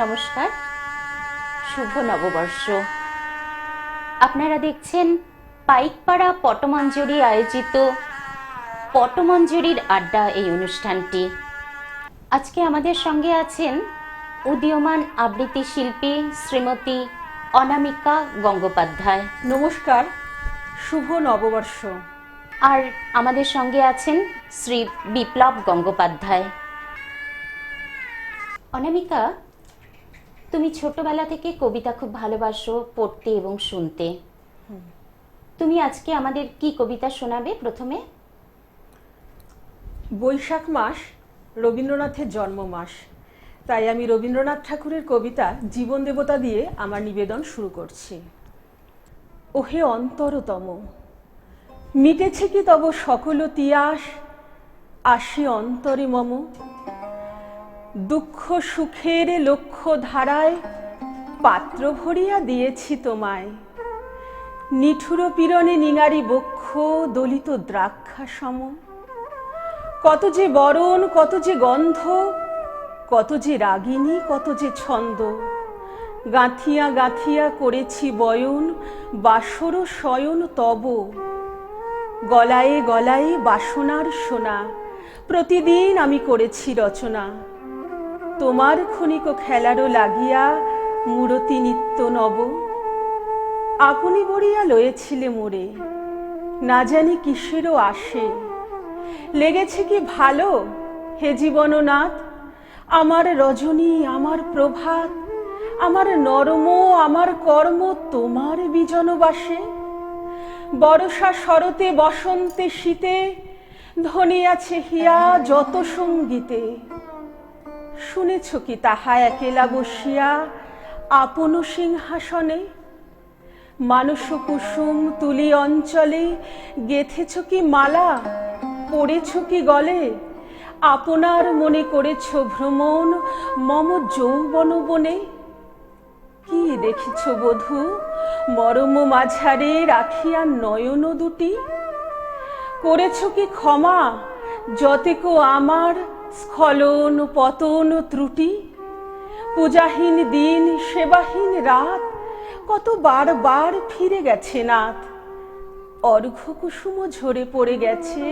নমস্কার, শুভ নববর্ষ। আপনারা দেখছেন পাইকপাড়া পটমঞ্জরি আয়োজিত পটমঞ্জরির আড্ডা এই অনুষ্ঠানটি। আজকে আমাদের সঙ্গে আছেন উদীয়মান আবৃত্তি শিল্পী শ্রীমতী অনামিকা গঙ্গোপাধ্যায়। নমস্কার, শুভ নববর্ষ। আর আমাদের সঙ্গে আছেন শ্রী বিপ্লব গঙ্গোপাধ্যায়। অনামিকা, তুমি ছোটবেলা থেকে কবিতা খুব ভালোবাসো পড়তে এবং শুনতে। তুমি আজকে আমাদের কি কবিতা শোনাবে? প্রথমে, বৈশাখ মাস রবীন্দ্রনাথের জন্ম মাস, তাই আমি রবীন্দ্রনাথ ঠাকুরের কবিতা জীবন দেবতা দিয়ে আমার নিবেদন শুরু করছি। ওহে অন্তরতম, মিটেছে কি তব সকল তিয়াস, আসি অন্তরে মম। দুঃখ সুখের লক্ষ্য ধারায় পাত্র ভরিয়া দিয়েছি তোমায়। নিঠুর পীড়নে নিঙারি বক্ষ দলিত দ্রাক্ষা সম। কত যে বরণ, কত যে গন্ধ, কত যে রাগিনী, কত যে ছন্দ। গাঁথিয়া গাঁথিয়া করেছি বয়ন, বাসর শয়ন তব। গলায়ে গলায়ে বাসনার সোনা, প্রতিদিন আমি করেছি রচনা। তোমার ক্ষণিক খেলারও লাগিয়া মূরতি নিত্য নব। আপনি বড়িয়া লয়েছিলে মোরে, না জানি কিসেরও আসে। লেগেছে কি ভালো হে জীবননাথ, আমার রজনী, আমার প্রভাত, আমার নরম, আমার কর্ম তোমার বিজনবাসে। বর্ষা শরতে বসন্তে শীতে ধ্বনিয়াছে হিয়া যত সঙ্গীতে। শুনেছ কি তাহা একেলা বসিয়া আপন সিংহাসনে। মানস কুসুম তুলি অঞ্চলে গেথেছ কি মালা, পড়েছ কি গলে। আপনার মনে করেছ ভ্রমণ মম যৌবন বনে। কি দেখিছ বধূ মরম মাঝারে রাখিয়া নয়ন দুটি। করেছ কি ক্ষমা যতেক আমার স্খলন পতন ত্রুটি। পূজাহীন দিন সেবাহীন রাত, কত বার বার ফিরে গেছে নাথ। অর্ঘ্য কুসুম ঝরে পড়ে গেছে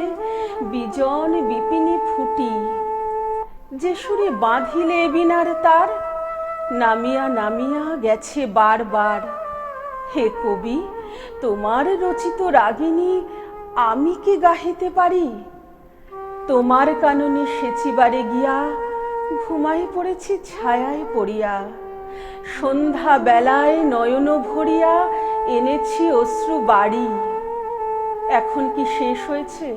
বিজন বিপিনে ফুটি। যে সুরে বাঁধিলে বিনার তার, নামিয়া নামিয়া গেছে বারবার। হে কবি, তোমার রচিত রাগিনী আমি কি গাহিতে পারি। তোমার কাননে সেচিবারে গিয়া ঘুমাই পড়েছি ছায়ায় পড়িয়া। সন্ধ্যা বেলায় নয়ন ভরিয়া এনেছি অশ্রু বাড়ি। এখন কি শেষ হয়েছে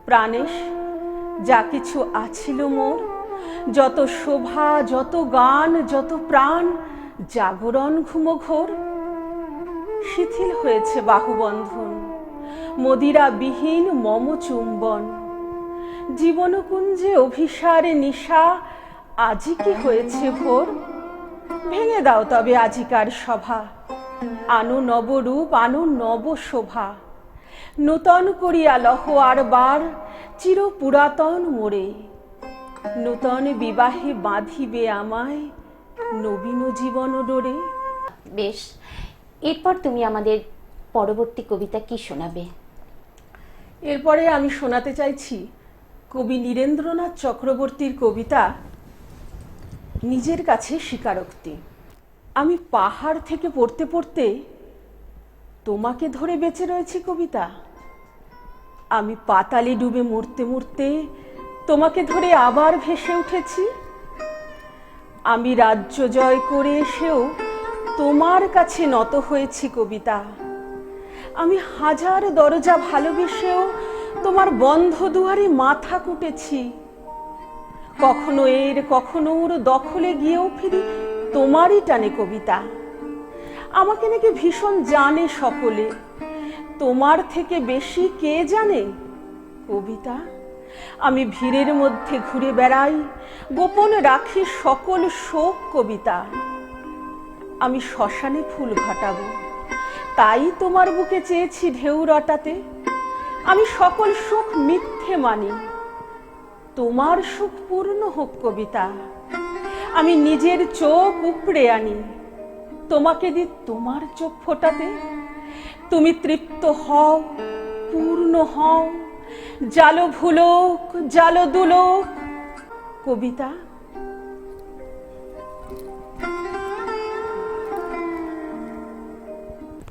প্রাণেশ যা কিছু আছিল মোর। যত শোভা, যত গান, যত প্রাণ, জাগরণ ঘুমঘোর। শিথিল হয়েছে বাহুবন্ধন, মদিরা বিহীন মম চুম্বন। জীবনকুঞ্জে অভিসারে নিশা, আজি কি হয়েছে ভোর। ভেঙে দাও তবে আজিকার সভা, আনো নবরূপ, আনো নব শোভা। নূতন করিয়া লহ আর বার চির পুরাতন মোরে। নূতন বিবাহে বাঁধিবে আমায় নবীন জীবন ডোরে। বেশ, এরপর তুমি আমাদের পরবর্তী কবিতা কি শোনাবে? এরপরে আমি শোনাতে চাইছি কবি নীরেন্দ্রনাথ চক্রবর্তীর কবিতা নিজের কাছে স্বীকারোক্তি। আমি পাহাড় থেকে পড়তে পড়তে তোমাকে ধরে বেঁচে রয়েছি কবিতা। আমি পাতালে ডুবে মরতে মরতে তোমাকে ধরে আবার ভেসে উঠেছি। আমি রাজ্য জয় করে এসেও তোমার কাছে নত হয়েছি কবিতা। আমি হাজার দরজা ভালোবেসেও তোমার বন্ধ দুয়ারে মাথা কুটেছি। কখনো এর কখনো ওর দখলে গিয়েও ফিরি তোমারই টানে কবিতা। আমাকে নাকি ভীষণ জানে সকলে, তোমার থেকে বেশি কে জানে কবিতা। আমি ভিড়ের মধ্যে ঘুরে বেড়াই, গোপন রাখি সকল শোক কবিতা। আমি শ্মশানে ফুল ঘটাবো, তাই তোমার বুকে চেয়েছি ঢেউ রটাতে। আমি সকল সুখ মিথ্যে মানি, তোমার সুখ পূর্ণ হোক কবিতা। আমি নিজের চোখ উপড়ে আনি তোমাকে দি তোমার চোখ ফোটাতে। তুমি তৃপ্ত হও, পূর্ণ হও, জালো ভুলোক, জালো দুলোক। কবিতা।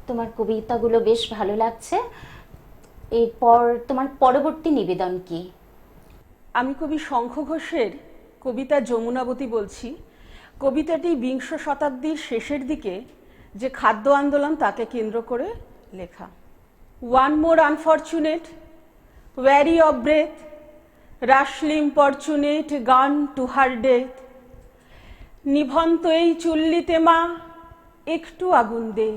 তোমার কবিতাগুলো বেশ ভালো লাগছে। এরপর তোমার পরবর্তী নিবেদন কি? আমি কবি শঙ্খ ঘোষের কবিতা যমুনাবতী বলছি। কবিতাটি বিংশ শতাব্দীর শেষের দিকে যে খাদ্য আন্দোলন তাকে কেন্দ্র করে লেখা। One more unfortunate, weary of breath, rashly importunate gone to her death. নিভন্ত এই চুল্লিতে মা একটু আগুন দে,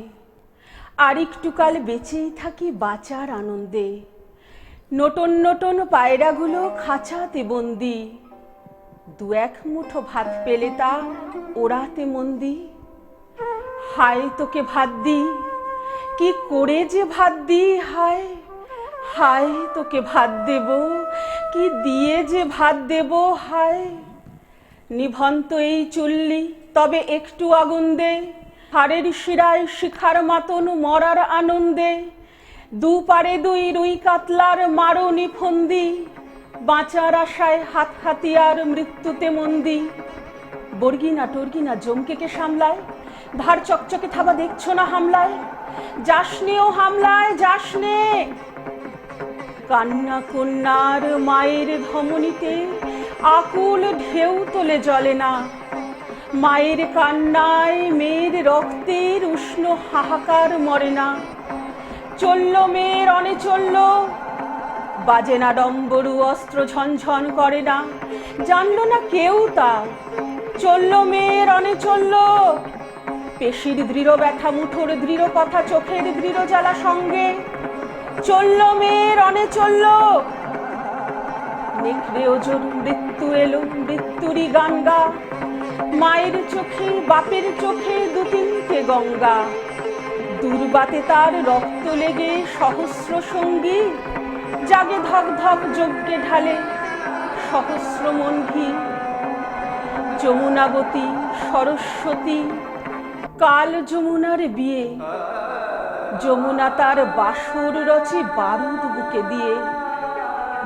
আর একটু কাল বেঁচেই থাকি বাঁচার আনন্দে। নটন নটন পায়রাগুলো খাঁচাতে বন্দি, দু এক মুঠো ভাত পেলে তা ওড়াতে মন্দি। হায় তোকে ভাত দি, কি করে যে ভাত দি, হায় হায় তোকে ভাত দেব, কি দিয়ে যে ভাত দেব, হায়। নিভন্ত এই চুল্লি তবে একটু আগুন দে, হাড়ের শিরায় শিখার মাতন মরার আনন্দে। দু পারে দুই রুই কাতলার মারো নিফন্দি, বাঁচার আশায় হাত হাতিয়ার মৃত্যুতে মন্দি। বর্গিনা টর্গিনা জমকেকে সামলায়, ধার চকচকে থাবা দেখছো না হামলায়। যাসনে ও হামলায় যাসনে, কান্না কন্যার মায়ের ধমনীতে আকুল ঢেউ তোলে জলে না। মায়ের কান্নায় মেয়ের রক্তের উষ্ণ হাহাকার মরে না। চলল মেয়ের অনে চলল, বাজে না ডম্বরু অস্ত্র ঝনঝন করে না, জানলো না কেউ তা। চলল মেয়ের অনে চলল, পেশির দৃঢ় ব্যথা মুঠোর দৃঢ় কথা চোখের দৃঢ় জ্বালা সঙ্গে। চলল মেয়ের অনে চলল, নেকড়ে ওজন মৃত্যু এলো মৃত্যুরই গান গা। মায়ের চোখে বাপের চোখে দু তিনটে গঙ্গা, দুর্বাতে তার রক্ত লেগে সহস্র সঙ্গী। জাগে ধক ধক যজ্ঞে ঢালে সহস্র মনঘি। যমুনাবতী সরস্বতী কাল যমুনার বিয়ে, যমুনা তার বাসর রচে বারুদ বুকে দিয়ে,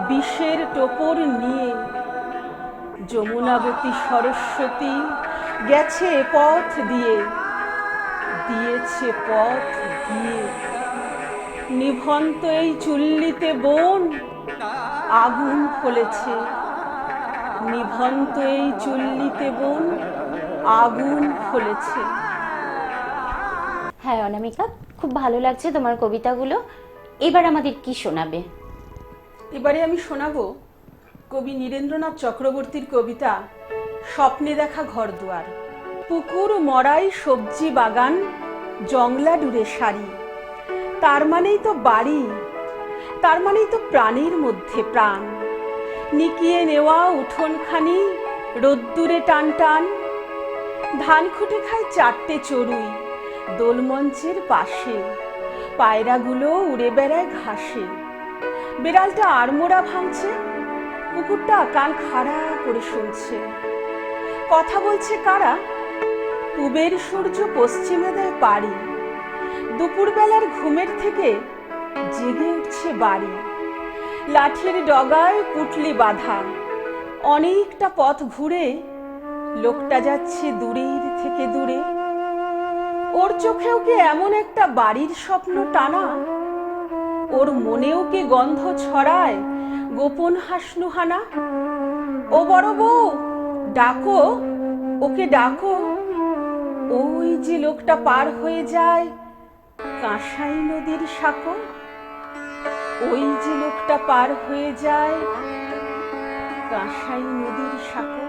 বিষের টোপর নিয়ে। যমুনাবতী সরস্বতী গেছে পথ দিয়ে, দিয়েছে পথ দিয়ে। নিভন্ত এই চুল্লিতে বোন আগুন ফলেছে, নিভন্ত এই চুল্লিতে বোন আগুন ফলেছে। হ্যাঁ অনামিকা, খুব ভালো লাগছে তোমার কবিতাগুলো। এবার আমাদের কি শোনাবে? এবারে আমি শোনাবো কবি নীরেন্দ্রনাথ চক্রবর্তীর কবিতা স্বপ্নে দেখা ঘরদুয়ার। পুকুর মরাই সবজি বাগান জংলা ডুরে সারি, তার মানেই তো বাড়ি, তার মানেই তো প্রাণীর মধ্যে প্রাণ। নিকিয়ে নেওয়া উঠোনখানি রোদ্দুরে টান টান, ধান খুঁটে খায় চারটে চড়ুই দোলমঞ্চের পাশে। পায়রাগুলো উড়ে বেড়ায় ঘাসে, বেড়ালটা আড়মোড়া ভাঙছে, কুকুরটা কান খাড়া করে শুনছে। কথা বলছে কারা? পূবের সূর্য পশ্চিমে দেয় পাড়ি, দুপুরবেলার ঘুমের থেকে জেগে উঠছে বাড়ি। লাঠির ডগায় পুটলি বাঁধা, অনেকটা পথ ঘুরে লোকটা যাচ্ছে দূরের থেকে দূরে। ওর চোখেও কি এমন একটা বাড়ির স্বপ্ন টানা? ওর মনেও কি গন্ধ ছড়ায় গোপন হাসনুহানা? ও বড় বউ ডাকো, ওকে ডাকো। ওই যে লোকটা পার হয়ে যায় কাঁসাই নদীর সাঁকো, ওই যে লোকটা পার হয়ে যায় কাঁসাই নদীর সাঁকো।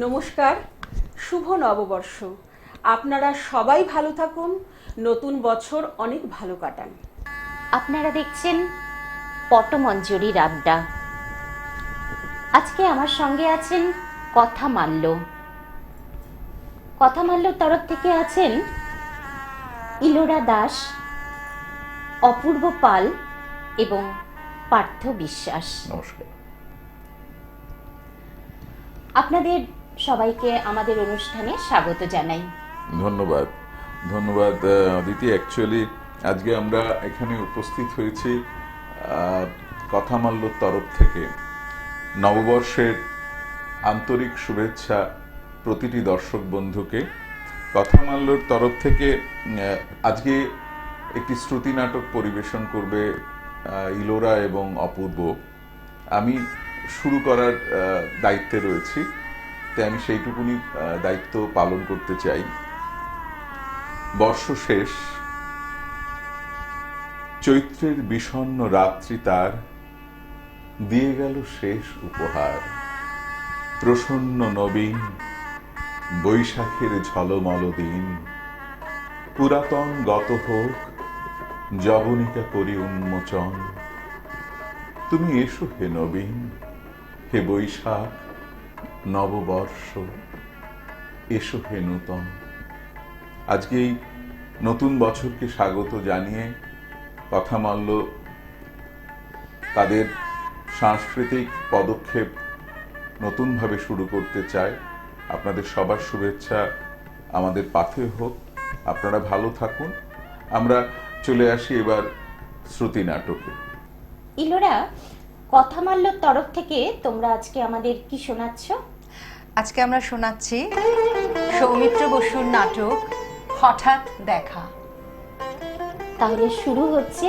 নমস্কার, শুভ নববর্ষ। আপনারা সবাই ভালো থাকুন, নতুন বছর অনেক ভালো কাটান। আপনারা দেখছেন পটমঞ্জরির আড্ডা। আজকে আমার সঙ্গে আছেন কথা মাল্য। কথা মাল্যর তরফ থেকে আছেন ইলোরা দাস, অপূর্ব পাল এবং পার্থ বিশ্বাস। নমস্কার। আপনাদের সবাইকে আমাদের অনুষ্ঠানে স্বাগত জানাই। ধন্যবাদ ধন্যবাদ অদিতি। অ্যাকচুয়ালি আজকে আমরা এখানে উপস্থিত হয়েছি কথামাল্যর তরফ থেকে। নববর্ষের আন্তরিক শুভেচ্ছা প্রতিটি দর্শক বন্ধুকে। কথামাল্যর তরফ থেকে আজকে একটি শ্রুতি নাটক পরিবেশন করবে ইলোরা এবং অপূর্ব। আমি শুরু করার দায়িত্বে রয়েছি, তাই আমি সেইটুকুনি দায়িত্ব পালন করতে চাই। বর্ষ শেষ, চৈত্রের বিষণ্ণ রাত্রি তার দিয়ে গেল শেষ উপহার। প্রসন্ন নবীন বৈশাখের ঝলমল দিন, পুরাতন গত হোক যবনিকা করি উন্মোচন। তুমি এসো হে নবীন, হে বৈশাখ নববর্ষ, এসো হে নূতন। আজকে এই নতুন বছরকে স্বাগত জানিয়ে কথামাল্য তাদের সাংস্কৃতিক পদক্ষেপ নতুনভাবে শুরু করতে চায়। আপনাদের সবার শুভেচ্ছা আমাদের পাথে হোক, আপনারা ভালো থাকুন। আমরা চলে আসি এবার শ্রুতি নাটকে। ইলোরা, কথামাল্যর তরফ থেকে তোমরা আজকে আমাদের কি শোনাচ্ছ? আজকে আমরা শোনাচ্ছি সৌমিত্র বসুর নাটক হঠাৎ দেখা। তাহলে শুরু হচ্ছে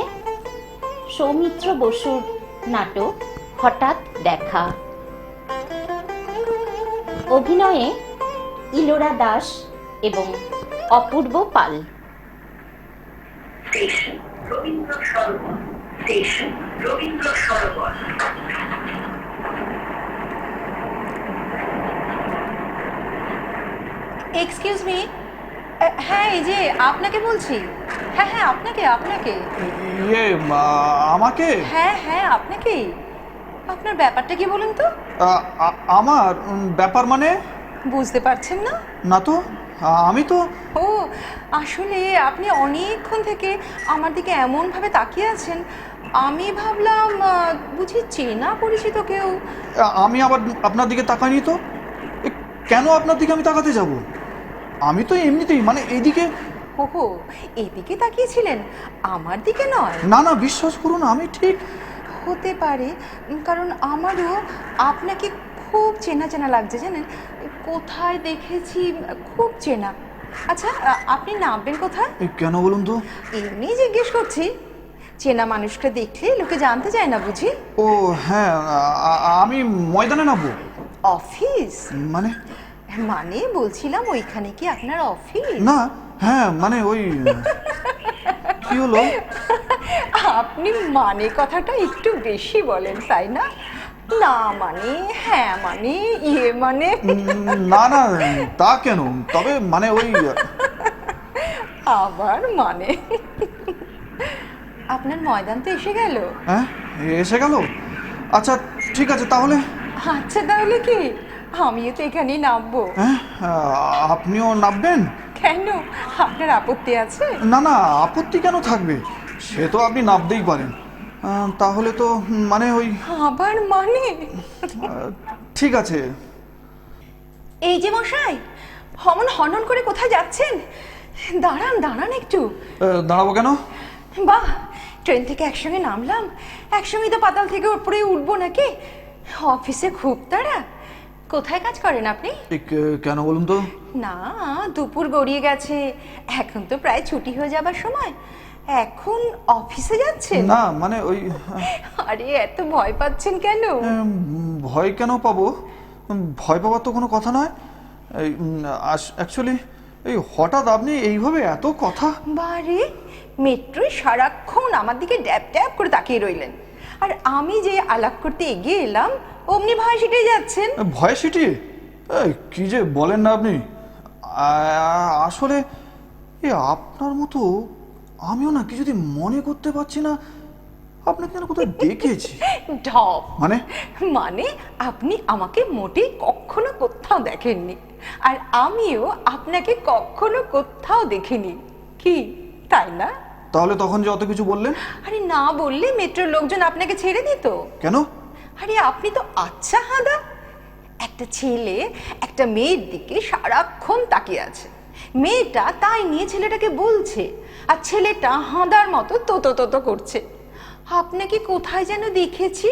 সৌমিত্র বসুর নাটক হঠাৎ দেখা। অভিনয়ে ইলোরা দাস এবং অপূর্ব পাল। Station Rabindra Sarobar, station Rabindra Sarobar. Excuse me, হ্যাঁ এই যে আপনাকে বলছি। হ্যাঁ হ্যাঁ আপনাকে আপনাকে ইয়ে আমাকে? হ্যাঁ হ্যাঁ আপনাকেই। আপনার ব্যাপারটা কি বলুন তো? আমার ব্যাপার মানে? বুঝতে পারছেন না? না তো, আমি তো। ও আসলে আপনি অনেকক্ষণ থেকে আমার দিকে এমনভাবে তাকিয়ে আছেন, আমি ভাবলাম বুঝি চেনা পরিচিত কেউ। আমি আবার আপনার দিকে তাকাইনি তো। কেন আপনার দিকে আমি তাকাতে যাব? আমি তো এমনিতেই মানে এইদিকে। ওহো, এদিকে তাকিয়েছিলেন, আমার দিকে নয়? না না, বিশ্বাস করুন আমি ঠিক। হতে পারে, কারণ আমারও আপনাকে খুব চেনা চেনা লাগছে জানেন। কোথায় দেখেছি, খুব চেনা। আচ্ছা আপনি নামবেন কোথায়? কেন বলুন তো? এমনি জিজ্ঞেস করছি, চেনা মানুষকে দেখলে লোকে জানতে চায় না বুঝি? ও হ্যাঁ, আমি ময়দানে নামবো। অফিস? মানে? মানে বলছিলাম ওইখানে কি আপনার অফিস? না, হ্যাঁ মানে ওই কি হলো? আপনি মানে কথাটা একটু বেশি বলেন তাই না? না মানে, হ্যাঁ মানে, ইয়ে মানে। না না, তা কেন? তবে মানে ওই আবার মানে। আপনার ময়দান তো এসে গেল। হ্যাঁ এসে গেল। আচ্ছা ঠিক আছে তাহলে। আচ্ছা তাহলে কি আমিও তো এখানেই নামবো? হ্যাঁ আপনিও নামবেন? কেন, আপনার আপত্তি আছে? না না, আপত্তি কেন থাকবে, সে তো আপনি নামতেই পারেন। তাহলে তো মানে ওই আবার মানে? ঠিক আছে। এই যে মশাই, হমন হনন করে কোথায় যাচ্ছেন? দাঁড়ান দাঁড়ান একটু। দাঁড়াবো কেন? বাহ, ট্রেন থেকে একসঙ্গে নামলাম, একসঙ্গে তো পাতাল থেকে উপরে উঠবো নাকি? অফিসে খুব তাড়া। কোথায় কাজ করেন আপনি? কেন বলুন তো? না, দুপুর গড়িয়ে গেছে, এখন তো প্রায় ছুটি হয়ে যাবার সময়, এখন অফিসে যাচ্ছেন? না মানে ওই আরে এত ভয় পাচ্ছেন কেন? ভয় কেন পাবো? ভয় পাওয়ার তো কোনো কথা নয়। এই অ্যাকচুয়ালি এই হঠাৎ আপনি এইভাবে এত কথা। বারে, মেট্রোয় সারাক্ষণ আমার দিকে ড্যাব ড্যাব করে তাকিয়ে রইলেন, আর আমি যে আলাপ করতে এগিয়ে এলাম অমনি ভয় সেটাই যাচ্ছেন। ভয় সিটিয়ে? কি যে বলেন না আপনি। আসলে আপনার মতো আমিও না কিছুতে মনে করতে পারছি না আপনাকে যেন কোথায় দেখেছি। ঢপ মানে? মানে আপনি আমাকে মোটেই কখনো কোথাও দেখেননি, আর আমিও আপনাকে কখনো কোথাও দেখিনি, কি তাই না? তাহলে তখন যে অত কিছু বললেন? আরে না বললে মেট্রোর লোকজন আপনাকে ছেড়ে দিত? কেন? আরে আপনি তো আচ্ছা হাঁদা, একটা ছেলে একটা মেয়ের দিকে সারাক্ষণ তাকিয়ে আছে, মেয়েটা তাই নিয়ে ছেলেটাকে বলছে, আর ছেলেটা হাঁদার মতো তোতো তোতো করছে। আপনাকে কোথায় যেন দেখেছি।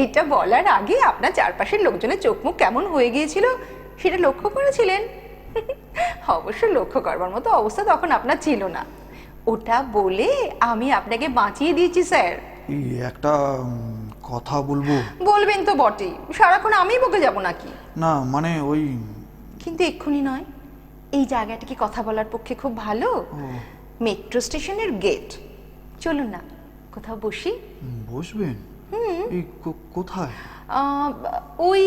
এইটা বলার আগে আপনার চারপাশের লোকজনের চোখ মুখ কেমন হয়ে গিয়েছিল সেটা লক্ষ্য করেছিলেন? অবশ্য লক্ষ্য করবার মতো অবস্থা তখন আপনার ছিল না। ওটা বলে আমি আপনাকে বাঁচিয়ে দিয়েছি স্যার। এই একটা কথা বলবো। বলবেন তো বটেই, সারাক্ষণ আমি বকে যাব নাকি? না মানে ওই কিন্তু এক্ষুনি নয়, এই জায়গাটা কি কথা বলার পক্ষে খুব ভালো? মেট্রো স্টেশনের গেট। চলুন না কোথাও বসি। বসবেন? এই কোথায়? ওই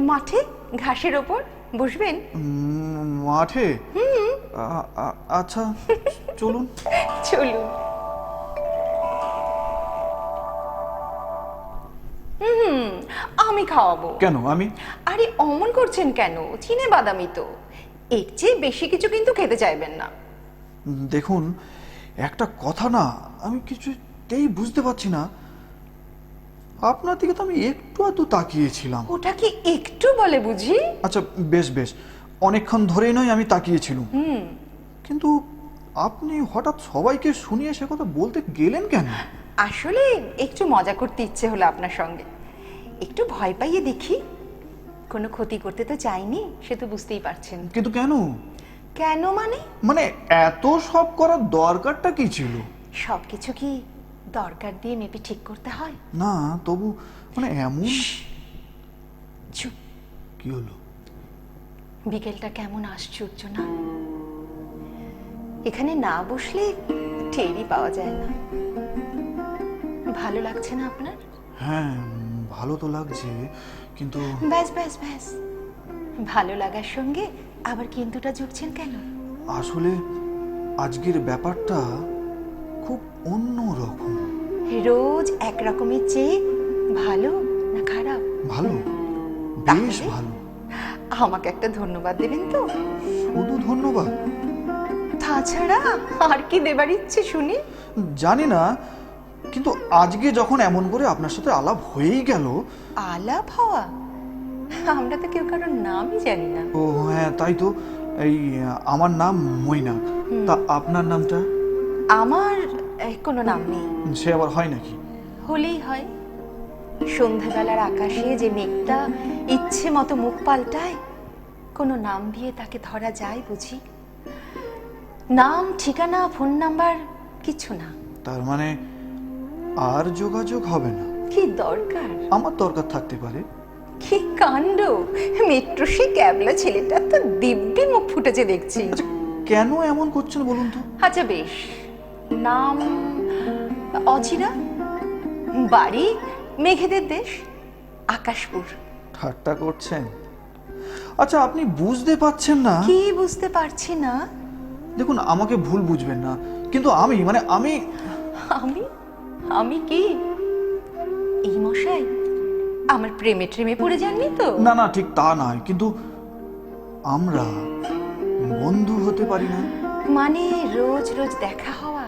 মাঠে ঘাসের ওপর বসবেন। মাঠে? আচ্ছা চলুন। চলুন। আমি খাওয়াবো। কেন আমি? আরে অমন করছেন কেন? চিনে বাদামি তো, এর চেয়ে বেশি কিছু কিন্তু খেতে চাইবেন না। দেখুন একটা কথা না, আমি কিছুতেই বুঝতে পারছি না। আপনার দিকে তো আমি একটু আধটু তাকিয়েছিলাম। ওটা কি একটু বলে বুঝি? আচ্ছা বেশ বেশ, অনেকক্ষণ ধরেই নয় আমি তাকিয়েছিলাম, কিন্তু আপনি হঠাৎ সবাইকে শুনিয়ে সে কথা বলতে গেলেন কেন? আসলে একটু মজা করতে ইচ্ছে হলো আপনার সঙ্গে, একটু ভয় পাইয়ে দেখি। কোনো ক্ষতি করতে তো চাইনি, সে তো বুঝতেই পারছেন। কিন্তু কেন? কেন মানে? মানে এত সব করার দরকারটা কি ছিল? সবকিছু কি দরকার দিয়ে মেপে ঠিক করতে হয়? না তবু মানে এমন। চুপ। কি হলো? বিকেলটা কেমন আশ্চর্য না? এখানে না বসলে টেরই পাওয়া যায় না। ভালো লাগছে না আপনার? হ্যাঁ ভালো তো লাগছে, কিন্তু ব্যাস ব্যাস ব্যাস, ভালো লাগার সঙ্গে আবার কিন্তুটা জুড়ছেন কেন? আসলে আজকের ব্যাপারটা খুব অন্য রকম। রোজ এক রকমের চেয়ে ভালো না খারাপ? ভালো, বেশ তাহলে? ভালো। আমাকে একটা ধন্যবাদ দেবেন তো? শুধু ধন্যবাদ? তাছাড়া আর কি দেবার ইচ্ছে শুনি? জানি না, কিন্তু আজকে যখন এমন করে আপনার সাথে আলাপ হয়েই গেল। আলাপ হওয়া? আমরা তো কেউ কারোর নামই জানি না। ও হ্যাঁ তাই তো। এই আমার নাম মৈনাক, তা আপনার নামটা? আমার কোনো নাম নেই। সে আবার হয় নাকি? হলেই হয়। সন্ধ্যাবেলার আকাশে যে মেঘটা ইচ্ছে মতো মুখ পাল্টায়, কোনো নাম দিয়ে তাকে ধরা যায় বুঝি? নাম, ঠিকানা, ফোন নাম্বার কিছু না। তার মানে আর যোগাযোগ হবে না? কি দরকার? আমার দরকার থাকতে পারে। কি কাণ্ড! মেট্রো সে ক্যাবলা ছেলেটা তো দিব্যি মুখ ফুটেছে দেখছি। আচ্ছা কেন এমন করছেন বলুন তো? আচ্ছা বেশ, নাম অচিরা, বাড়ি মেঘেদের দেশ, আকাশপুর। ঠাট্টা করছেন? আচ্ছা আপনি বুঝতে পারছেন না? কি বুঝতে পারছি না? দেখুন আমাকে ভুল বুঝবেন না, কিন্তু আমি আমি আমি কি এই মশাই আমার প্রেমে ট্রেমে পড়ে যাননি তো? না না ঠিক তা নয়, কিন্তু আমরা বন্ধু হতে পারি না? মানে রোজ রোজ দেখা হওয়া,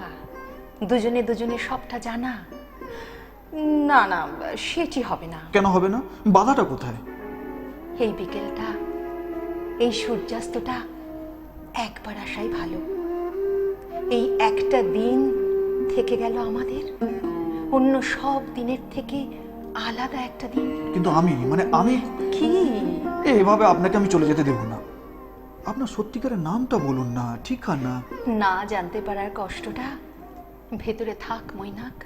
দুজনে দুজনের সবটা জানা? না না, সেটি হবে না। কেন হবে না? বাধাটা কোথায়? এই বিকেলটা, এই সূর্যাস্তটা একবার আসাই ভালো। এই একটা দিন থেকে গেল আমাদের, অন্য সব দিনের থেকে আলাদা একটা দিন। কিন্তু আমি কি? এভাবে আপনাকে আমি চলে যেতে দেব না। আপনার সত্যিকারের নামটা বলুন না, ঠিকানা। না জানতে পারার কষ্টটা ভেতরে থাক মৈনাক।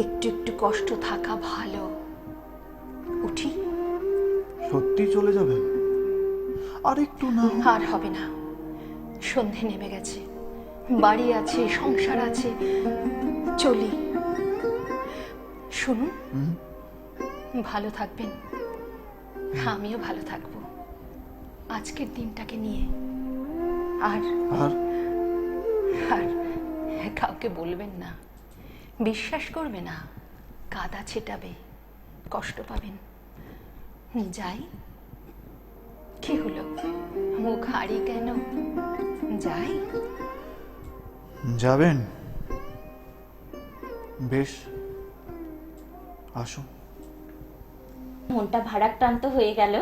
একটু একটু কষ্ট থাকা ভালো। উঠি? সত্যি চলে যাবেন? আর একটু না? আর হবে না, সন্ধে নেমে গেছে, বাড়ি আছে, সংসার আছে, চলি। শুনুন, ভালো থাকবেন, আমিও ভালো থাকবো আজকের দিনটাকে নিয়ে। আর আর আর কাউকে বলবেন না, বিশ্বাস করবে না, কাদা ছেটাবে, কষ্ট পাবেন। যাই? কি হলো, মুখ হারি কেন? যাই? যাবেন? বেশ, আসুন। মনটা ভারাক্রান্ত হয়ে গেল।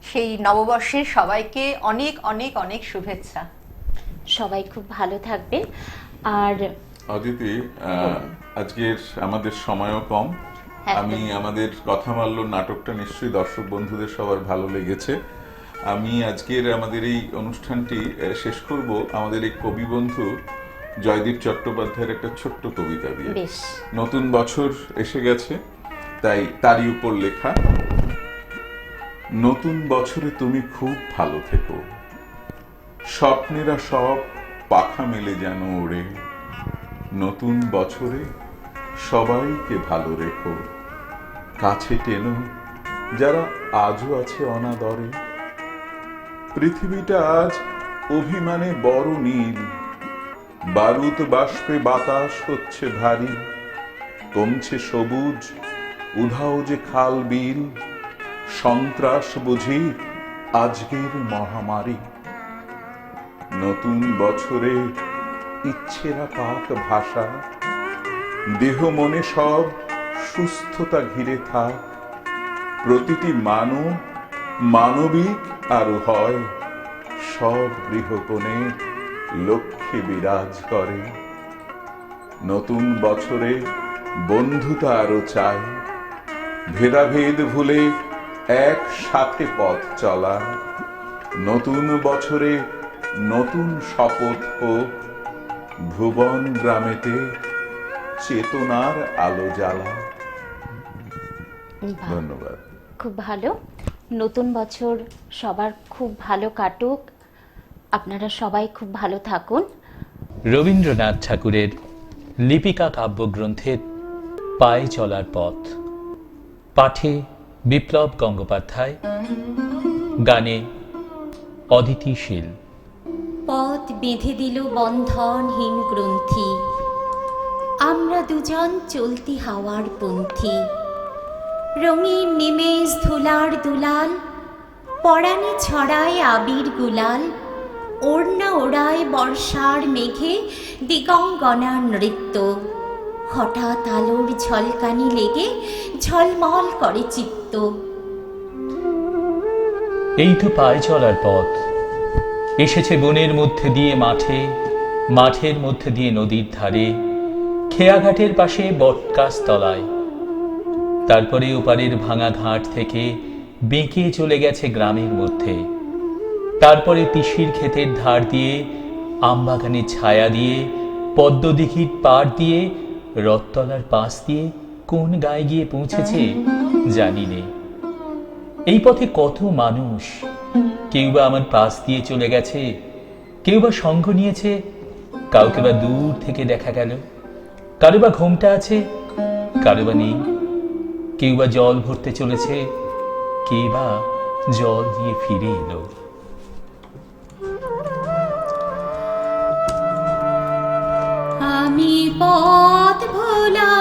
সেই নববর্ষের সবাইকে অনেক অনেক অনেক শুভেচ্ছা। সবাই খুব ভালো থাকবেন। আর অদিতি, আজকের আমাদের সময়ও কম। একদম। আমি আমাদের কথা মাল্য নাটকটা নিশ্চয়ই দর্শক বন্ধুদের সবার ভালো লেগেছে। আমি আজকের আমাদের এই অনুষ্ঠানটি শেষ করব আমাদের এই কবি বন্ধু জয়দীপ চট্টোপাধ্যায়ের একটা ছোট্ট কবিতা দিয়ে। বেশ। নতুন বছর এসে গেছে, তাই তারই উপর লেখা। নতুন বছরে তুমি খুব ভালো থেকো, স্বপ্নেরা সব পাখা মেলে যেন ওড়ে। নতুন বছরে সবাইকে ভালো রেখো, কাছে টেনো যারা আজও আছে অনাদরে। পৃথিবীটা আজ অভিমানে বড় নীল, বারুদ বাষ্পে বাতাস হচ্ছে ভারী। কমছে সবুজ, উধাও যে খাল বিল, সন্ত্রাস বুঝি আজকের মহামারী। নতুন বছরে ইচ্ছেরা পাক ভাষা, দেহ মনে সব সুস্থতা ঘিরে থাক। প্রতিটি মানব মানবিক আর হয়, সব গৃহকোণে লক্ষ্মী বিরাজ করে। নতুন বছরে বন্ধুতা আরো চাই, ভেদাভেদ ভুলে একসাথে পথ চলা। নতুন বছরে নতুন শপথ হোক, ভুবন গ্রামেতে চেতনার আলো জ্বালা। বাহ, ধন্যবাদ। খুব ভালো। নতুন বছর সবার খুব ভালো কাটুক, আপনারা সবাই খুব ভালো থাকুন। রবীন্দ্রনাথ ঠাকুরের লিপিকা কাব্যগ্রন্থের পায়ে চলার পথ, পাঠে বিপ্লব গঙ্গোপাধ্যায়, গানে অদিতি শীল। পথ বেঁধে দিল বন্ধনহীন গ্রন্থি, আমরা দুজন চলতি হাওয়ার পন্থী। রঙিন নিমেষ ধুলার দুলাল, পরাণে ছড়ায় আবির গুলাল। ওড়না ওড়ায় বর্ষার মেঘে দিগঙ্গনার নৃত্য। হঠাৎ আলোর ঝলকানি লেগে ঝলমল করে চিত্ত। এই তো পায়ে চলার পথ, এসেছে বনের মধ্যে দিয়ে মাঠে, মাঠের মধ্যে দিয়ে নদীর ধারে, খেয়াঘাটের পাশে বটগাছ তলায়। তারপরে ওপারের ভাঙা ঘাট থেকে বেঁকে চলে গেছে গ্রামের মধ্যে। তারপরে তিসির ক্ষেতের ধার দিয়ে, আমবাগানের ছায়া দিয়ে, পদ্মদিঘির পাড় দিয়ে, রথতলার পাশ দিয়ে কোন গায়ে গিয়ে পৌঁছেছে জানি নে। এই পথে কত মানুষ, কেউ বা আমার পাশ দিয়ে চলে গেছে, কেউ বা সঙ্গ নিয়েছে, কাউকে বা দূর থেকে দেখা গেল, কারো বা ঘোমটা আছে, কারো বা নেই। কেউ বা জল ভরতে চলেছে, কে বা জল নিয়ে ফিরে এলো। আমি পথ ভোলা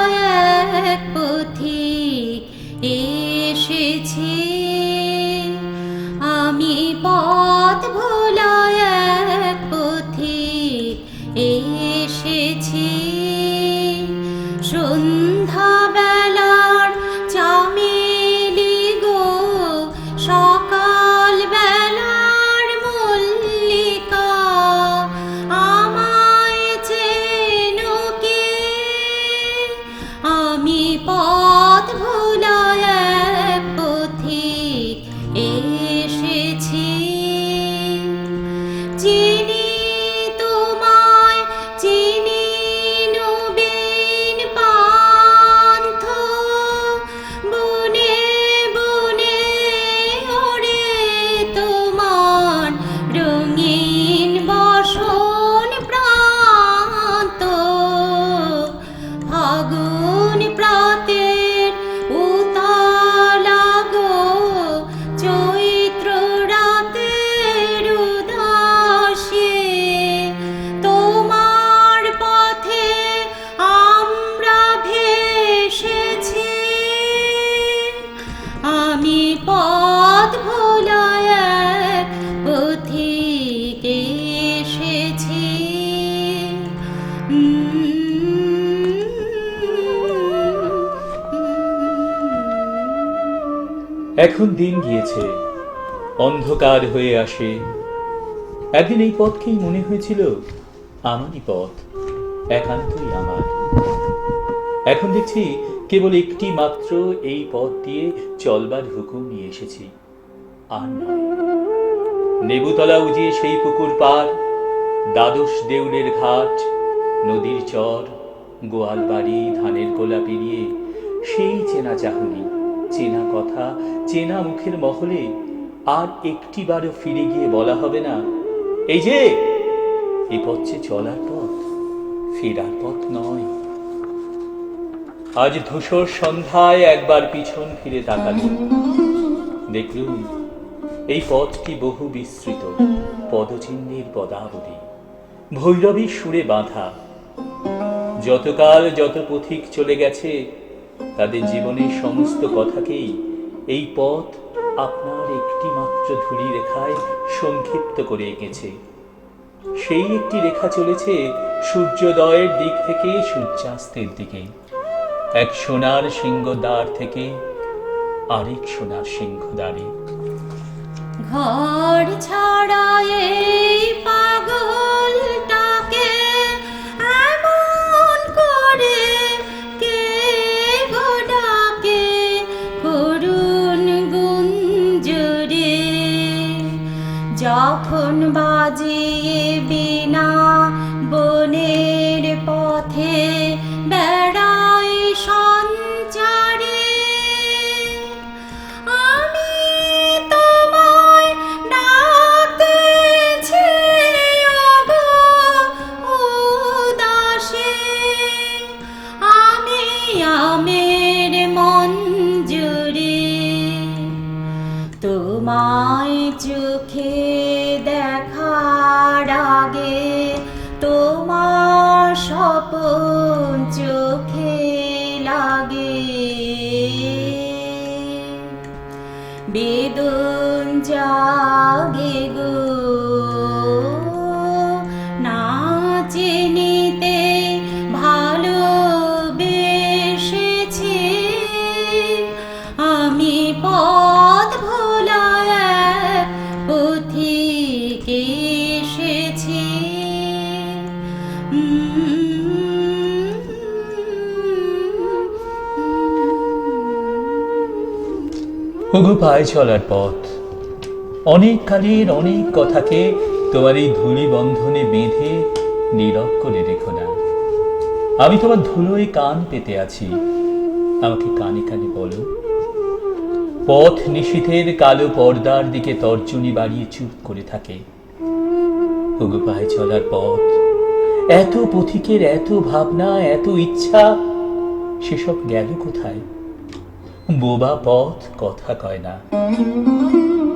এক পথিক এসেছি, আমি পথ ভোলা এক পথিক এসেছি। সন্ধ্যা বেলার চামেলি গো, সকাল বেলার মল্লিকা, আমায় চেনো কে? আমি পথ ভোলা এক পথিক এসেছি। এখন দিন গিয়েছে, অন্ধকার হয়ে আসে। একদিন এই পথকেই মনে হয়েছিল আমারই পথ, একান্তই আমার। এখন দেখছি কেবল একটি মাত্র এই পথ দিয়ে চলবার হুকুম নিয়ে এসেছি, আর নয়। নেবুতলা উজিয়ে সেই পুকুর পার, দ্বাদশ দেউলের ঘাট, নদীর চর, গোয়াল বাড়ি, ধানের গোলা পেরিয়ে সেই চেনা চাহনি, চেনা কথা, চেনা মুখের মহলে আর একটিবারও ফিরে গিয়ে বলা হবে না, এই যে এই পথ যে চলার পথ, ফেরার পথ নয়। আজ ধূসর সন্ধ্যায় একবার পিছন ফিরে তাকালুম, দেখলুম এই পথটি বহু বিস্তৃত, পদচিহ্নের পদাবলী, ভৈরবীর সুরে বাঁধা। যতকাল যত পথিক চলে গেছে, তাদের জীবনের সমস্ত কথাকেই এই পথ আপনার একটি মাত্র ধূলি রেখায় সংক্ষিপ্ত করে এঁকেছে। সেই একটি রেখা চলেছে সূর্যোদয়ের দিক থেকে সূর্যাস্তের দিকে, এক সোনার সিংহদ্বার থেকে আরেক সোনার সিংহদ্বারে। ঘর ছাড়া এই পাগলটাকে এমন করে কে গো ডাকে করুণ গুঞ্জরে, যখন বাজিয়ে বিনা বনের পথে বেড়াই সঞ্চারে। আমি তোমায় ডাকতেছি ওগো উদাসে, আমি আমের মঞ্জুরে তোমায় চোখে দেখার আগে, তোমার স্বপন চোখে লাগে। বেদন জাগে গো না চিনিতে ভালোবেসেছি, আমি পথ ভোলা এক পথিক এসেছি। ওগো পায়ে চলার পথ, অনেক কালের অনেক কথাকে তোমার এই ধূলি বন্ধনে বেঁধে নীরব করে রেখো না। আমি তোমার ধুলোয় কান পেতে আছি, আমাকে কানে কানে বলো। পথ নিশীথের কালো পর্দার দিকে তর্জনী বাড়িয়ে চুপ করে থাকে। ওগো পায়ে চলার পথ, এত পথিকের এত ভাবনা, এত ইচ্ছা, সেসব গেল কোথায়? বোবা পথ কথা কয় না,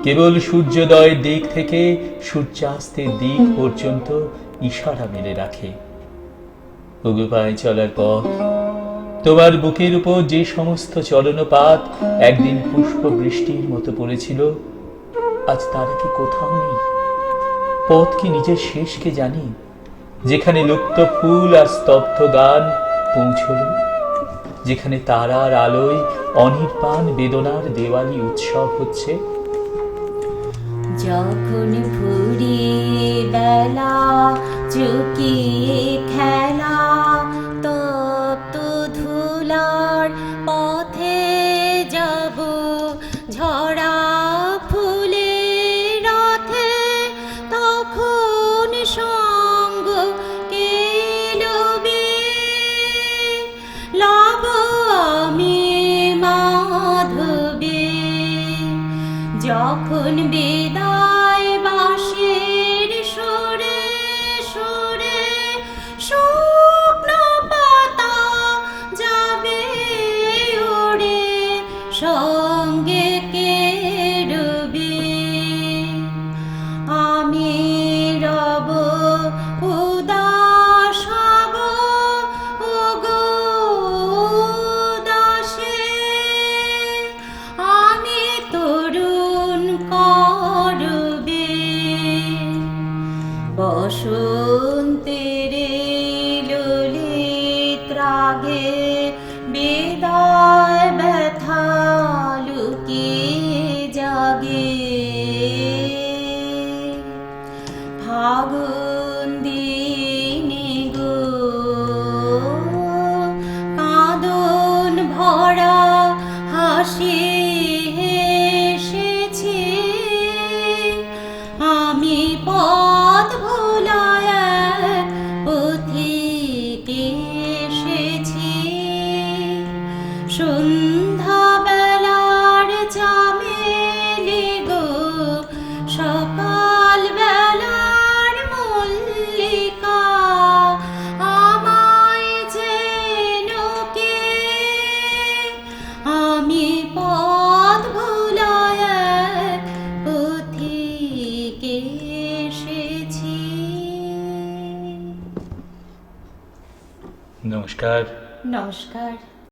কেবল সূর্যোদয়ের দিক থেকে সূর্যাস্তের দিক পর্যন্ত ইশারা মেলে রাখে। ওগো পায়ে চলার পথ, তোমার বুকের উপর যে সমস্ত চলনপাত একদিন পুষ্প বৃষ্টির মতো পড়েছিল, আজ তারা কি কোথাও নেই? পথ কি নিজের শেষকে জানি, যেখানে লুপ্ত ফুল আর স্তব্ধ গান পৌঁছল, যেখানে তারার আলোয় অনির্বাণ বেদনার দেওয়ালি উৎসব হচ্ছে। যখন ফুরিয়ে বেলা চুকিয়ে খেলা, তপ্ত ধুলার পথে যাব ঝরা ফুলের রথে, তখন সঙ্গ কে লবে লব আমি মাধবে। যখন বিদায় বাঁশির সুরে সুরে শুকনো পাতা যাবে উড়ে, সঙ্গে কে রবে আমি রব উদাস হব ওগো উদাসে। আমি তরুণ করবে বসন্তের ললিত রাগে, বিদায় ব্যথা লুকিয়ে ফাগুন দিনে গো কাঁদন ভরা হাসি হেসেছি আমি পথ ভোলায় পথিক এসেছি সন্ধ্যা বেলার চামেলি গো সকাল বেলার মল্লিকা আমায় যেন কে আমি পথ ভোলায় পথিক এসেছি। নমস্কার। নমস্কার।